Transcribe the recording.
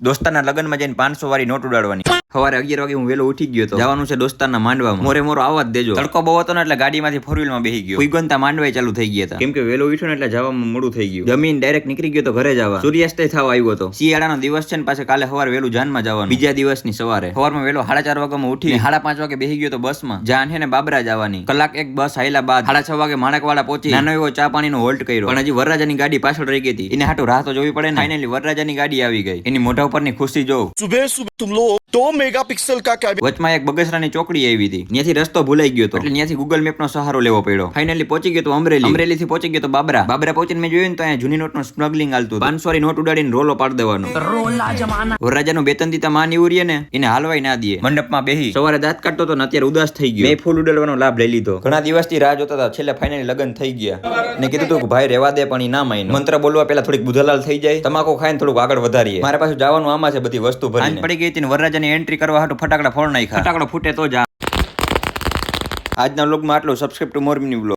દોસ્તારના લગ્નમાં જઈને 500 વાળી નોટ ઉડાડવાની. સવારે 11 વાગે હું વેલો ઉઠી ગયો હતો. જવાનું છે દોસ્તારના માંડવામાં. મોરે મોરો આવવા જ દેજો. તડકો બહુ હતો ને એટલે ગાડીમાંથી 4 વ્હીલમાં બેસી ગયો. ઉઈગનતા માંડવાય ચાલુ થઈ ગયા હતા. કેમ કે વેલો ઉઠ્યો ને એટલે જવામાં મોડું થઈ ગયું. જમીન ડાયરેક્ટ નીકળી ગયો તો ઘરે જવા. સૂર્યાસ્ત થવા આવ્યો હતો. શિયાળાનો દિવસ છે ને પાસે કાલે સવારે વેલું જાનમાં જવાનું. બીજા દિવસની સવારે સવારમાં વેલો 4:30 વાગ્યામાં ઉઠી 5:30 વાગે બેસી ગયો તો બસમાં. જાન હે ને બાબરા જવાની. કલાક એક બસ હાઈલા બાદ 6:30 વાગે માણકવાડા પહોંચી નાનો એવો ચા પાણીનો હોલ્ટ કર્યો. પણ હજી વરરાજાની ગાડી પાછળ રહી ગઈ હતી. એને હાટું રાહ તો જોવી પડે ને. ફાઇનલી વરરાજાની ગાડી આવી ગઈ. એની મોઢા ઉપરની ખુશી જોઉં. सुबह सुबह तुम लोग 2 मेगापिक्सल का क्या વચમાં એક બગસરાની ચોકડી આવી હતી. ત્યાંથી રસ્તો ભૂલાઈ ગયો હતો એટલે ત્યાંથી ગૂગલ મેપ નો સહારો લેવો પડ્યો. ફાઇનલી પહોંચી ગયો તો અમરેલી થી પહોંચી ગયો તો બાબરા પહોંચીને મેં જોયું તો અહીંયા જૂની નોટ નું સ્મગલિંગ હાલતું. 500 ની નોટ ઉડાડીને રોલો પાડી દેવાનો. વરરાજાનું બેતન દીતા માં નીવરીએ ને એને હાલવાય ના દે. મંડપમાં બેહી સવારે દાંત કાઢતો તો અત્યારે ઉદાસ થઈ ગયો. મેં ફૂલ ઉડાડવાનો લાભ લઈ લીધો. ઘણા દિવસથી રાહ જોતા હતા. છેલ્લે ફાઇનલી લગ્ન થઈ ગયા. ને કીધું તું ભાઈ રેવા દે પણ ઈ ના માન્યો. મંત્ર બોલવા પેલા થોડીક બુધાલાલ થઈ જાય. તમાકુ ખાઈને થોડુંક આગળ વધારીએ. મારે પાછું જવાનું આમાં છે બધી વસ્તુ ભરીને. પડી ગઈ હતી ને વરરાજાની એન્ટ્રી કરવા હાટુ ફટાકડા ફોડ નાખ્યા. ફટાકડો ફૂટે તો જ. આજના વ્લોગમાં આટલું. સબસ્ક્રાઇબ ટુ મોર મિની વ્લોગ.